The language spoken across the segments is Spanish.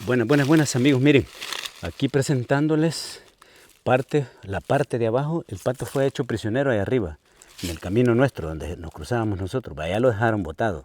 Buenas amigos, miren, aquí presentándoles la parte de abajo. El pato fue hecho prisionero ahí arriba, en el camino nuestro, donde nos cruzábamos nosotros. Allá lo dejaron botado,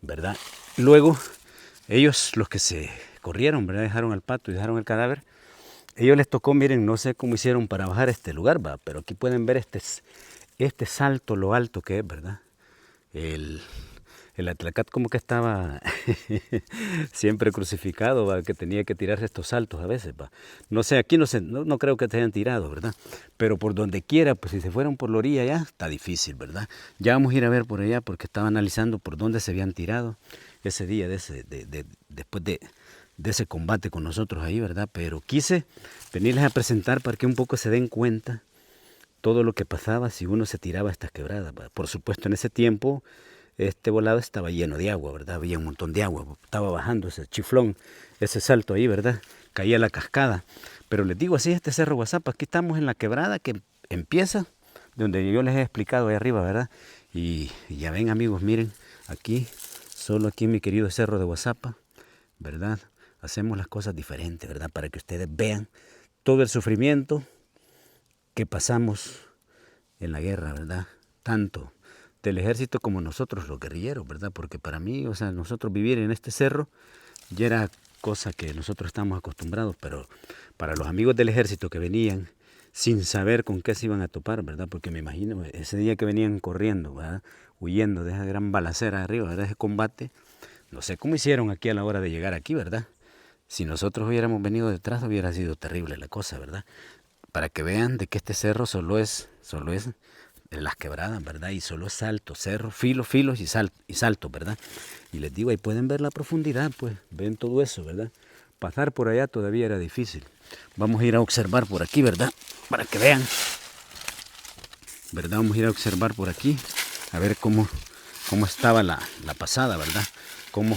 ¿verdad? Luego, ellos, los que se corrieron, ¿verdad? Dejaron al pato y dejaron el cadáver. Ellos les tocó, miren, no sé cómo hicieron para bajar este lugar, ¿va? Pero aquí pueden ver este salto, lo alto que es, ¿verdad? El Atlacat como que estaba siempre crucificado, ¿va? Que tenía que tirarse estos saltos a veces, ¿va? No sé, aquí no creo que te hayan tirado, ¿verdad? Pero por donde quiera, pues si se fueron por la orilla ya, está difícil, ¿verdad? Ya vamos a ir a ver por allá porque estaba analizando por dónde se habían tirado ese día, después de ese combate con nosotros ahí, ¿verdad? Pero quise venirles a presentar para que un poco se den cuenta todo lo que pasaba si uno se tiraba a estas quebradas, ¿va? Por supuesto, en ese tiempo este volado estaba lleno de agua, ¿verdad? Había un montón de agua, estaba bajando ese chiflón, ese salto ahí, ¿verdad? Caía la cascada. Pero les digo así, este Cerro Guazapa, aquí estamos en la quebrada que empieza, donde yo les he explicado ahí arriba, ¿verdad? Y ya ven amigos, miren, aquí, solo aquí en mi querido Cerro de Guazapa, ¿verdad? Hacemos las cosas diferentes, ¿verdad? Para que ustedes vean todo el sufrimiento que pasamos en la guerra, ¿verdad? Tanto del ejército como nosotros los guerrilleros, ¿verdad? Porque para mí, o sea, nosotros vivir en este cerro ya era cosa que nosotros estamos acostumbrados, pero para los amigos del ejército que venían sin saber con qué se iban a topar, ¿verdad? Porque me imagino ese día que venían corriendo, ¿verdad? Huyendo de esa gran balacera arriba, ¿verdad? Ese combate, no sé cómo hicieron aquí a la hora de llegar aquí, ¿verdad? Si nosotros hubiéramos venido detrás hubiera sido terrible la cosa, ¿verdad? Para que vean de que este cerro solo es en las quebradas, ¿verdad? Y solo es salto, cerro, filos y salto, ¿verdad? Y les digo, ahí pueden ver la profundidad, pues, ven todo eso, ¿verdad? Pasar por allá todavía era difícil. Vamos a ir a observar por aquí, ¿verdad? Para que vean, ¿verdad? Vamos a ir a observar por aquí, a ver cómo estaba la pasada, ¿verdad? Cómo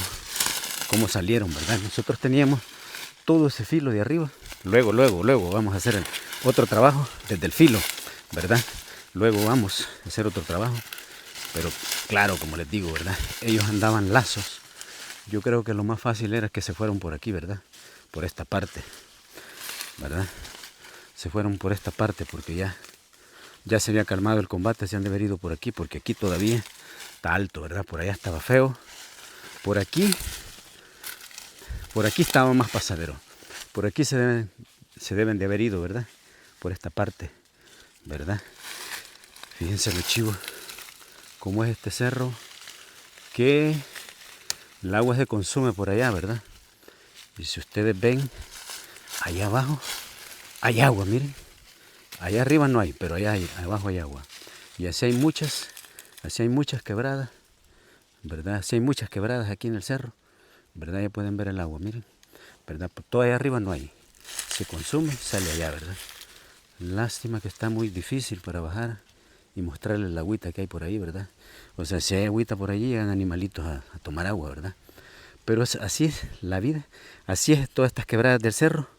salieron, ¿verdad? Nosotros teníamos todo ese filo de arriba. Luego vamos a hacer otro trabajo desde el filo, ¿verdad? Luego vamos a hacer otro trabajo. Pero claro, como les digo, ¿verdad? Ellos andaban lazos. Yo creo que lo más fácil era que se fueron por aquí, ¿verdad? Por esta parte, ¿verdad? Se fueron por esta parte porque ya se había calmado el combate, se han de haber ido por aquí, porque aquí todavía está alto, ¿verdad? Por allá estaba feo. Por aquí estaba más pasadero. Por aquí se deben de haber ido, ¿verdad? Por esta parte, ¿verdad? Fíjense lo chivo, cómo es este cerro, que el agua se consume por allá, ¿verdad? Y si ustedes ven, allá abajo hay agua, miren. Allá arriba no hay, pero allá abajo hay agua. Y así hay muchas quebradas, ¿verdad? Así hay muchas quebradas aquí en el cerro, ¿verdad? Ya pueden ver el agua, miren, ¿verdad? Todo allá arriba no hay. Se consume, sale allá, ¿verdad? Lástima que está muy difícil para bajar y mostrarles la agüita que hay por ahí, ¿verdad? O sea, si hay agüita por allí, llegan animalitos a tomar agua, ¿verdad? Pero así es la vida, así es todas estas quebradas del cerro.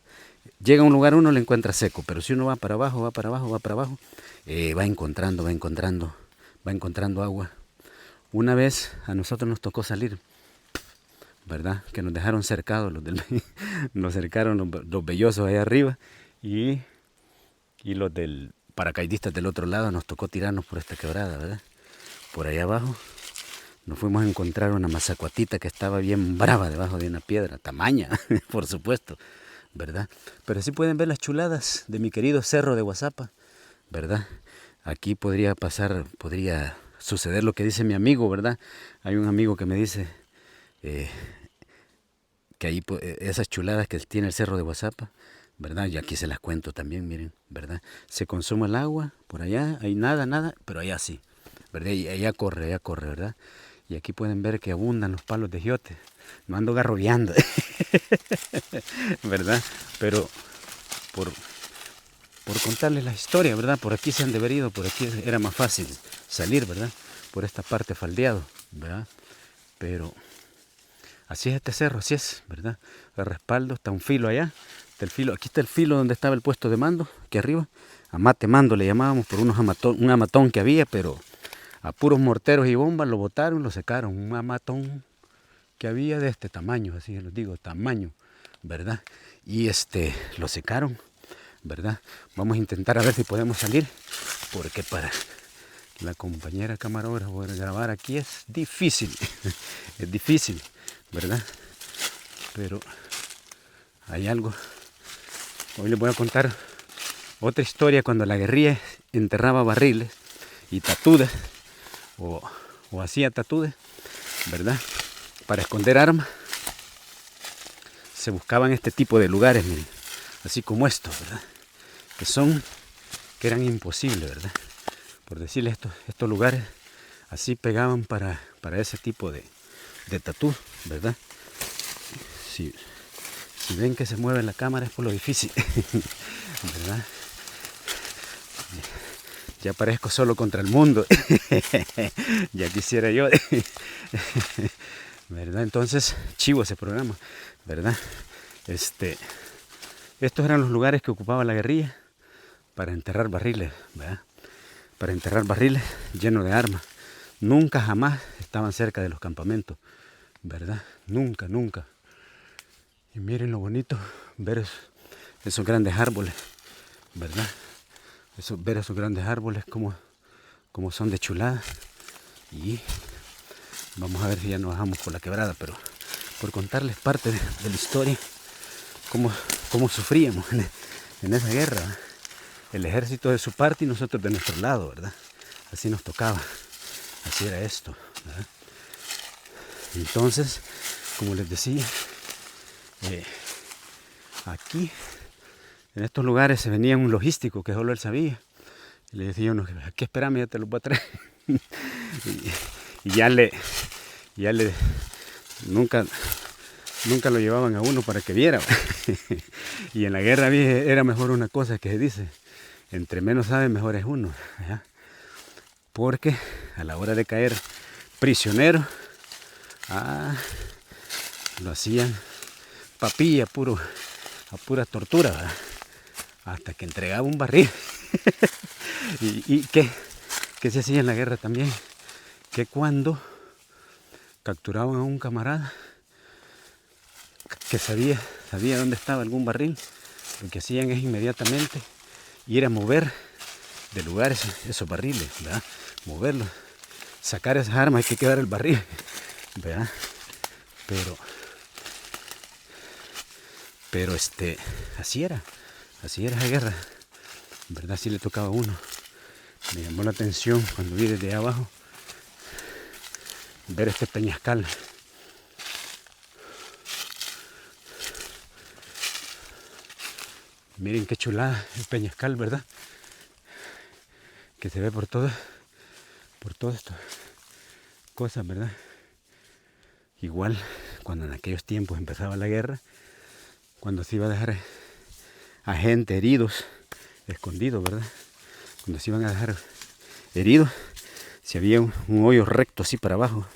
Llega a un lugar uno le encuentra seco, pero si uno va para abajo, va encontrando agua. Una vez a nosotros nos tocó salir, ¿verdad? Que nos dejaron cercados nos cercaron los bellosos allá arriba y los del paracaidistas del otro lado nos tocó tirarnos por esta quebrada, ¿verdad? Por allá abajo nos fuimos a encontrar una mazacuatita que estaba bien brava debajo de una piedra, tamaña, por supuesto, ¿verdad? Pero sí pueden ver las chuladas de mi querido Cerro de Guazapa, ¿verdad? Aquí podría suceder lo que dice mi amigo, ¿verdad? Hay un amigo que me dice que ahí esas chuladas que tiene el Cerro de Guazapa, ¿verdad? Y aquí se las cuento también, miren, ¿verdad? Se consume el agua, por allá hay nada, pero allá sí, ¿verdad? Y allá corre, ¿verdad? Y aquí pueden ver que abundan los palos de giote. No ando garrobeando, ¿verdad? Pero por contarles la historia, ¿verdad? Por aquí se han de haber ido, por aquí era más fácil salir, ¿verdad? Por esta parte faldeado, ¿verdad? Pero así es este cerro, así es, ¿verdad? El respaldo, está un filo allá, está el filo, aquí está el filo donde estaba el puesto de mando, aquí arriba, amate mando le llamábamos por un amatón que había, pero a puros morteros y bombas lo botaron, lo secaron, un amatón que había de este tamaño, así les digo, tamaño, ¿verdad? Y lo secaron, ¿verdad? Vamos a intentar a ver si podemos salir, porque para la compañera camarógrafa grabar aquí es difícil, es difícil, ¿verdad? Pero hay algo. Hoy les voy a contar otra historia cuando la guerrilla enterraba barriles y tatudes, o hacía tatudes, ¿verdad? Para esconder armas, se buscaban este tipo de lugares, miren, así como estos, ¿verdad? Que eran imposibles, ¿verdad? Por decirles, estos lugares así pegaban para ese tipo de tatú, ¿verdad? Si ven que se mueve la cámara es por lo difícil, ¿verdad? Ya parezco solo contra el mundo, ya quisiera yo, ¿verdad? Entonces, chivo ese programa, ¿verdad? Estos eran los lugares que ocupaba la guerrilla para enterrar barriles, ¿verdad? Para enterrar barriles llenos de armas. Nunca jamás estaban cerca de los campamentos, ¿verdad? Nunca, nunca. Y miren lo bonito, ver esos grandes árboles, ¿verdad? Ver esos grandes árboles como son de chulada. Y vamos a ver si ya nos bajamos por la quebrada, pero por contarles parte de la historia, cómo sufríamos en esa guerra, ¿verdad? El ejército de su parte y nosotros de nuestro lado, ¿verdad? Así nos tocaba, así era esto, ¿verdad? Entonces, como les decía, aquí, en estos lugares se venía un logístico que solo él sabía. Y le decía uno, aquí espérame, ya te lo voy a traer. y ya le, nunca lo llevaban a uno para que viera. Y en la guerra era mejor una cosa que se dice, entre menos sabe, mejor es uno, ¿verdad? Porque a la hora de caer prisionero, lo hacían papilla, a pura tortura, ¿verdad? Hasta que entregaba un barril. y ¿qué se hacía en la guerra también? Que cuando capturaban a un camarada que sabía dónde estaba algún barril, lo que hacían es inmediatamente ir a mover de lugares esos barriles, ¿verdad? Moverlos, sacar esas armas, hay que quedar el barril, ¿verdad? Pero así era la guerra, ¿verdad? Así le tocaba a uno. Me llamó la atención cuando vi desde abajo ver este peñascal. Miren qué chulada el peñascal, ¿verdad? Que se ve por todas estas cosas, ¿verdad? Igual cuando en aquellos tiempos empezaba la guerra, cuando se iba a dejar a gente heridos, escondidos, ¿verdad? Cuando se iban a dejar heridos, si había un hoyo recto así para abajo,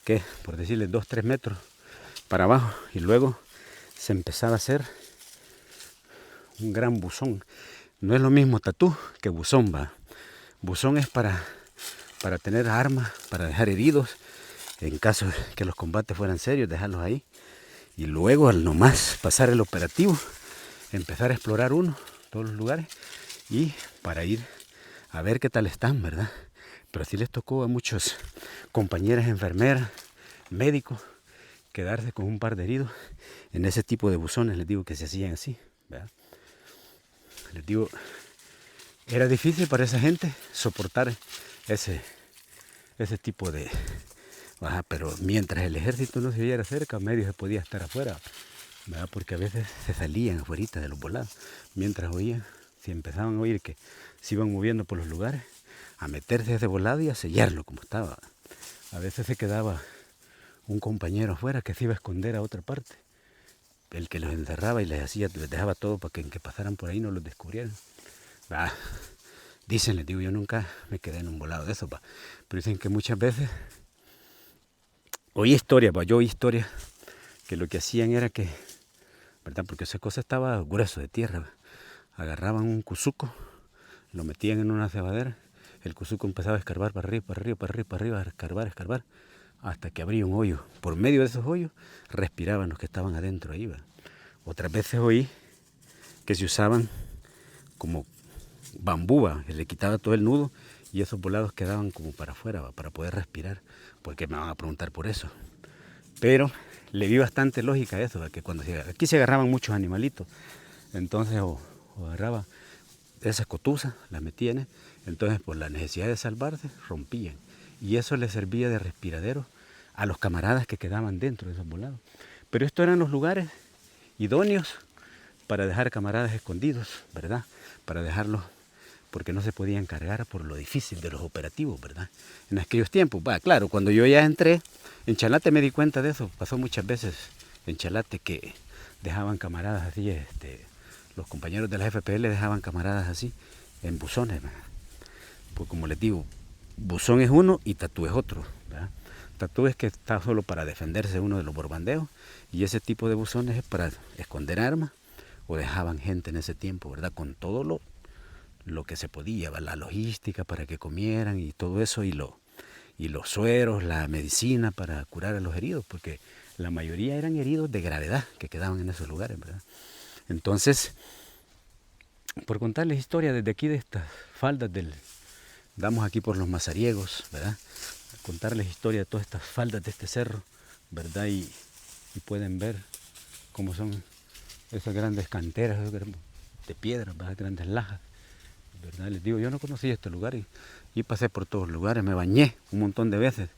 que por decirles 2-3 metros para abajo, y luego se empezaba a hacer un gran buzón. No es lo mismo tatú que buzón, va. Buzón es para tener armas, para dejar heridos, en caso de que los combates fueran serios, dejarlos ahí. Y luego al nomás pasar el operativo, empezar a explorar todos los lugares, y para ir a ver qué tal están, ¿verdad? Pero sí les tocó a muchos compañeras enfermeras, médicos, quedarse con un par de heridos en ese tipo de buzones, les digo, que se hacían así, ¿verdad? Les digo, era difícil para esa gente soportar ese tipo de... pero mientras el ejército no se viera cerca, medio se podía estar afuera, ¿verdad? Porque a veces se salían afuera de los volados, mientras oían, si empezaban a oír que se iban moviendo por los lugares, a meterse ese volado y a sellarlo como estaba. A veces se quedaba un compañero afuera que se iba a esconder a otra parte, el que los encerraba y les dejaba todo para que pasaran por ahí no los descubrieran. Dicen, les digo, yo nunca me quedé en un volado de eso, pero dicen que muchas veces oí historias, que lo que hacían era que, ¿verdad? Porque esa cosa estaba grueso de tierra, agarraban un cuzuco, lo metían en una cebadera, el cuzuco empezaba a escarbar para arriba, a escarbar, hasta que abría un hoyo. Por medio de esos hoyos respiraban los que estaban adentro ahí, ¿verdad? Otras veces oí que se usaban como bambú, que le quitaba todo el nudo y esos volados quedaban como para afuera, para poder respirar, porque me van a preguntar por eso. Pero le vi bastante lógica a eso, que cuando aquí se agarraban muchos animalitos, entonces o agarraba esas cotuzas, las metían, entonces por la necesidad de salvarse, rompían. Y eso les servía de respiradero a los camaradas que quedaban dentro de esos volados. Pero estos eran los lugares idóneos para dejar camaradas escondidos, ¿verdad? Para dejarlos, porque no se podían cargar por lo difícil de los operativos, ¿verdad? En aquellos tiempos, claro, cuando yo ya entré, en Chalate me di cuenta de eso, pasó muchas veces en Chalate que dejaban camaradas así, los compañeros de la FPL dejaban camaradas así, en buzones, ¿verdad? Pues como les digo, buzón es uno y tatú es otro, ¿verdad? Tatú es que está solo para defenderse uno de los borbandeos, y ese tipo de buzones es para esconder armas, o dejaban gente en ese tiempo, ¿verdad? Con todo lo que se podía, la logística para que comieran y todo eso, y los sueros, la medicina para curar a los heridos, porque la mayoría eran heridos de gravedad que quedaban en esos lugares, ¿verdad? Entonces, por contarles historia desde aquí de estas faldas damos aquí por los mazariegos, ¿verdad? Contarles historia de todas estas faldas de este cerro, ¿verdad? Y pueden ver cómo son esas grandes canteras de piedra, ¿verdad? Grandes lajas, ¿verdad? Les digo, yo no conocía este lugar y pasé por todos los lugares, me bañé un montón de veces,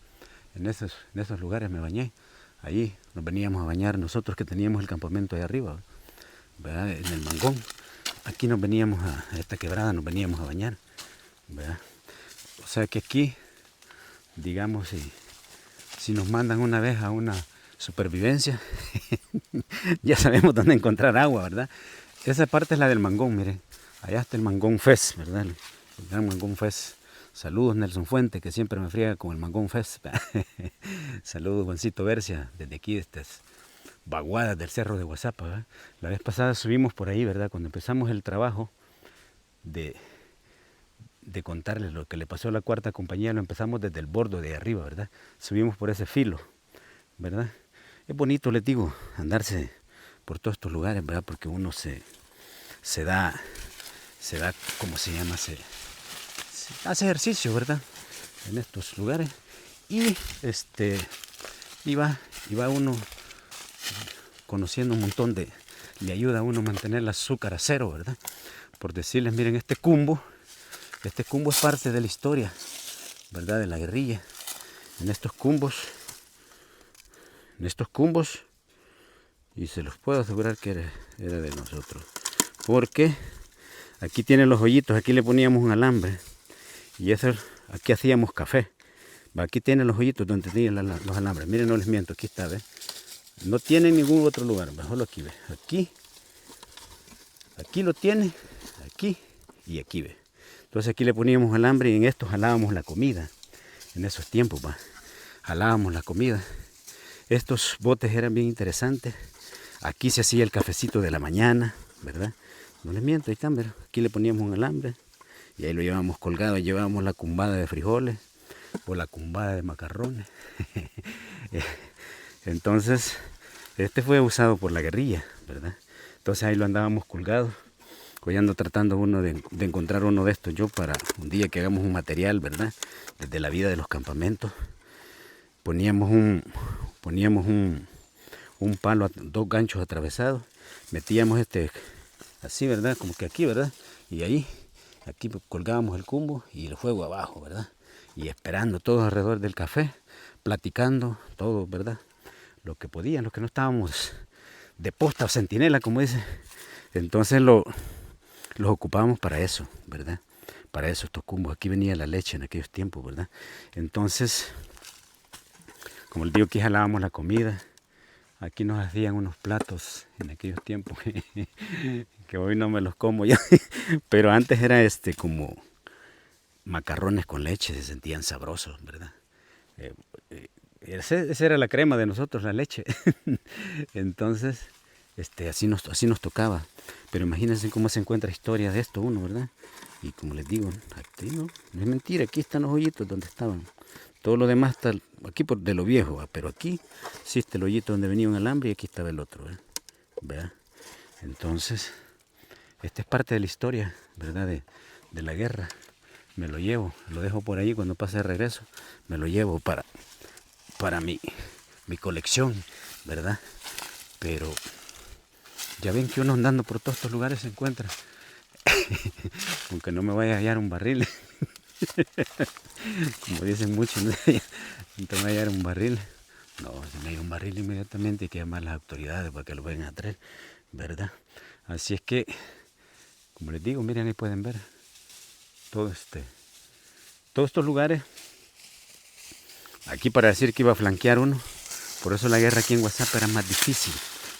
en esos lugares me bañé. Allí nos veníamos a bañar nosotros que teníamos el campamento ahí arriba, ¿verdad? En el Mangón. Aquí nos veníamos a esta quebrada, nos veníamos a bañar, ¿verdad? O sea que aquí, digamos, si nos mandan una vez a una supervivencia, ya sabemos dónde encontrar agua, ¿verdad? Esa parte es la del Mangón, miren. Allá está el Mangón Fest, ¿verdad? El gran Mangón Fest. Saludos Nelson Fuente, que siempre me friega con el Mangón Fest. Saludos Juancito Bercia, desde aquí, estas vaguadas del cerro de Guazapa, ¿verdad? La vez pasada subimos por ahí, ¿verdad? Cuando empezamos el trabajo de contarles lo que le pasó a la cuarta compañía, lo empezamos desde el bordo de arriba, ¿verdad? Subimos por ese filo, ¿verdad? Es bonito, les digo, andarse por todos estos lugares, ¿verdad? Porque uno se da, ¿cómo se llama? Se hace ejercicio, ¿verdad? En estos lugares. Y va uno conociendo un montón le ayuda a uno a mantener el azúcar a cero, ¿verdad? Por decirles, miren, este cumbo es parte de la historia, ¿verdad? De la guerrilla. En estos cumbos, y se los puedo asegurar que era de nosotros, porque aquí tienen los hoyitos, aquí le poníamos un alambre, y aquí hacíamos café. Aquí tienen los hoyitos donde tenían los alambres. Miren, no les miento, aquí está, ¿ves? No tiene en ningún otro lugar, mejor aquí, ¿ves? Aquí lo tiene, aquí y aquí, ¿ves? Entonces aquí le poníamos alambre y en esto jalábamos la comida. En esos tiempos, jalábamos la comida. Estos botes eran bien interesantes. Aquí se hacía el cafecito de la mañana, ¿verdad? No les miento, ahí están, ¿verdad? Aquí le poníamos un alambre y ahí lo llevábamos colgado, llevábamos la cumbada de frijoles o la cumbada de macarrones. Entonces, fue usado por la guerrilla, ¿verdad? Entonces ahí lo andábamos colgado. Hoy ando tratando de encontrar uno de estos yo para un día que hagamos un material, ¿verdad? Desde la vida de los campamentos. Poníamos un palo, 2 ganchos atravesados. Metíamos así, ¿verdad? Como que aquí, ¿verdad? Y aquí colgábamos el cumbo y el fuego abajo, ¿verdad? Y esperando todos alrededor del café, platicando, todo, ¿verdad? Lo que podían, los que no estábamos de posta o centinela, como dice. Entonces los ocupábamos para eso, ¿verdad? Para eso, estos cumbos. Aquí venía la leche en aquellos tiempos, ¿verdad? Entonces, como les digo, aquí jalábamos la comida. Aquí nos hacían unos platos en aquellos tiempos que hoy no me los como ya. Pero antes era como macarrones con leche, se sentían sabrosos, ¿verdad? Esa era la crema de nosotros, la leche. Entonces, así nos tocaba. Pero imagínense cómo se encuentra historia de esto uno, ¿verdad? Y como les digo, aquí no es mentira, aquí están los hoyitos donde estaban. Todo lo demás está aquí de lo viejo, pero aquí sí está el hoyito donde venía un alambre y aquí estaba el otro, ¿verdad? Entonces, esta es parte de la historia, ¿verdad? De la guerra. Me lo llevo, lo dejo por ahí cuando pase de regreso. Me lo llevo para mi colección, ¿verdad? Pero ya ven que uno andando por todos estos lugares se encuentra. Aunque no me vaya a hallar un barril. Como dicen muchos, no te va a hallar un barril. No, si me hay un barril inmediatamente hay que llamar a las autoridades para que lo vengan a traer, ¿verdad? Así es que, como les digo, miren, ahí pueden ver todos estos lugares. Aquí para decir que iba a flanquear uno, por eso la guerra aquí en WhatsApp era más difícil,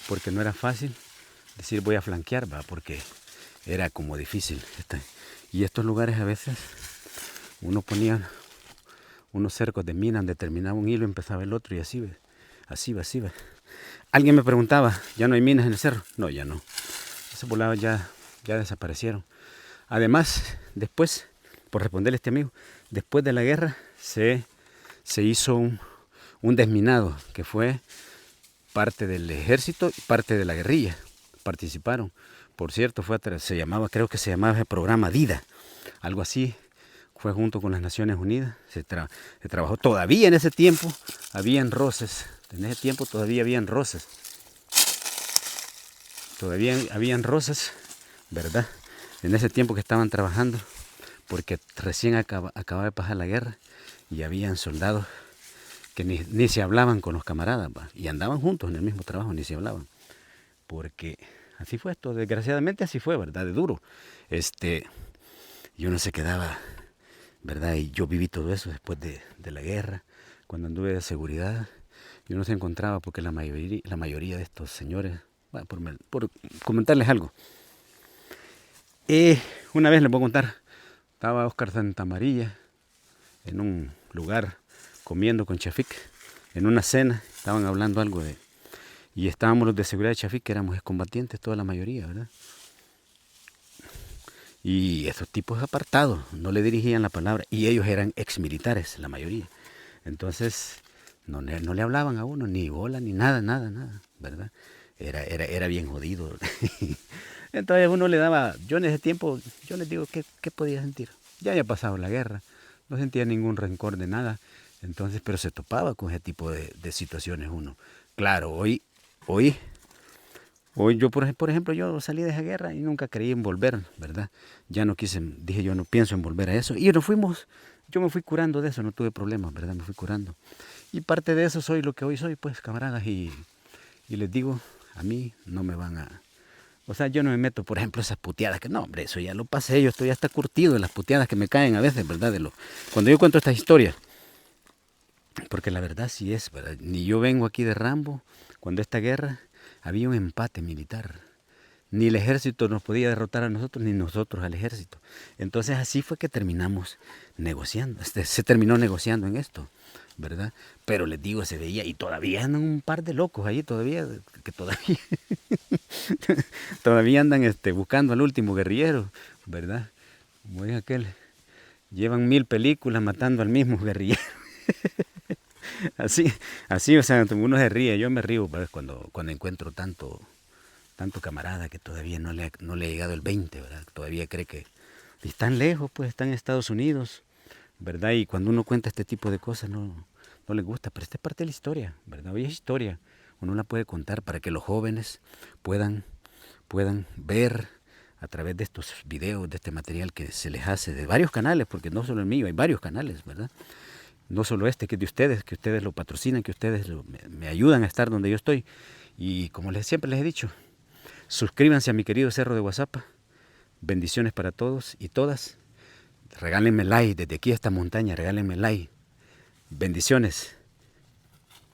porque no era fácil decir voy a flanquear, ¿va? Porque era como difícil. Y estos lugares a veces uno ponía unos cercos de mina donde terminaba un hilo y empezaba el otro y así va. Alguien me preguntaba, ¿ya no hay minas en el cerro? No, ya no. Esos volados ya desaparecieron. Además, después, por responderle a este amigo, después de la guerra se hizo un desminado que fue parte del ejército y parte de la guerrilla. Participaron. Por cierto, creo que se llamaba el programa DIDA, algo así. Fue junto con las Naciones Unidas. Se trabajó todavía en ese tiempo. Habían roces. En ese tiempo todavía habían roces. Todavía habían roces, ¿verdad? En ese tiempo que estaban trabajando, porque recién acababa de pasar la guerra y habían soldados que ni se hablaban con los camaradas, ¿va? Y andaban juntos en el mismo trabajo, ni se hablaban. Porque así fue esto, desgraciadamente así fue, ¿verdad? De duro. Y uno se quedaba, ¿verdad? Y yo viví todo eso después de la guerra, cuando anduve de seguridad, y uno se encontraba porque la mayoría de estos señores, bueno, por comentarles algo. Una vez les voy a contar, estaba Oscar Santamarilla en un lugar comiendo con Chafik, en una cena, estaban hablando algo y estábamos los de seguridad de Chafik, que éramos excombatientes, toda la mayoría, ¿verdad? Y estos tipos apartados, no le dirigían la palabra, y ellos eran exmilitares, la mayoría. Entonces, no le hablaban a uno, ni bola, ni nada, ¿verdad? Era bien jodido. Entonces uno le daba, yo en ese tiempo, yo les digo, ¿qué podía sentir? Ya había pasado la guerra, no sentía ningún rencor de nada, entonces, pero se topaba con ese tipo de situaciones uno. Claro, hoy yo, por ejemplo, yo salí de esa guerra y nunca creí en volver, ¿verdad? Ya no dije yo no pienso en volver a eso. Y yo me fui curando de eso, no tuve problemas, ¿verdad? Me fui curando. Y parte de eso soy lo que hoy soy, pues, camaradas, y les digo, a mí no me van a... O sea, yo no me meto, por ejemplo, esas puteadas, que no, hombre, eso ya lo pasé, yo estoy hasta curtido de las puteadas que me caen a veces, ¿verdad? Cuando yo cuento estas historias, porque la verdad sí es, ¿verdad? Ni yo vengo aquí de Rambo, cuando esta guerra había un empate militar. Ni el ejército nos podía derrotar a nosotros, ni nosotros al ejército. Entonces así fue que terminamos negociando, se terminó negociando en esto, ¿verdad? Pero les digo, se veía, y todavía andan un par de locos ahí, todavía todavía andan buscando al último guerrillero, ¿verdad? Como es aquel, llevan 1000 películas matando al mismo guerrillero. Así, o sea, uno se ríe, yo me río, ¿verdad? Cuando encuentro tanto camarada que todavía no le ha llegado el 20, ¿verdad? Todavía cree que están lejos, pues están en Estados Unidos, ¿verdad? Y cuando uno cuenta este tipo de cosas no les gusta, pero esta es parte de la historia, ¿verdad? Hoy es historia, uno la puede contar para que los jóvenes puedan ver a través de estos videos, de este material que se les hace de varios canales, porque no solo el mío, hay varios canales, ¿verdad? No solo que es de ustedes, que ustedes lo patrocinan, que ustedes me ayudan a estar donde yo estoy. Y como siempre les he dicho, suscríbanse a mi querido Cerro de WhatsApp. Bendiciones para todos y todas. Regálenme like desde aquí a esta montaña, regálenme like. Bendiciones.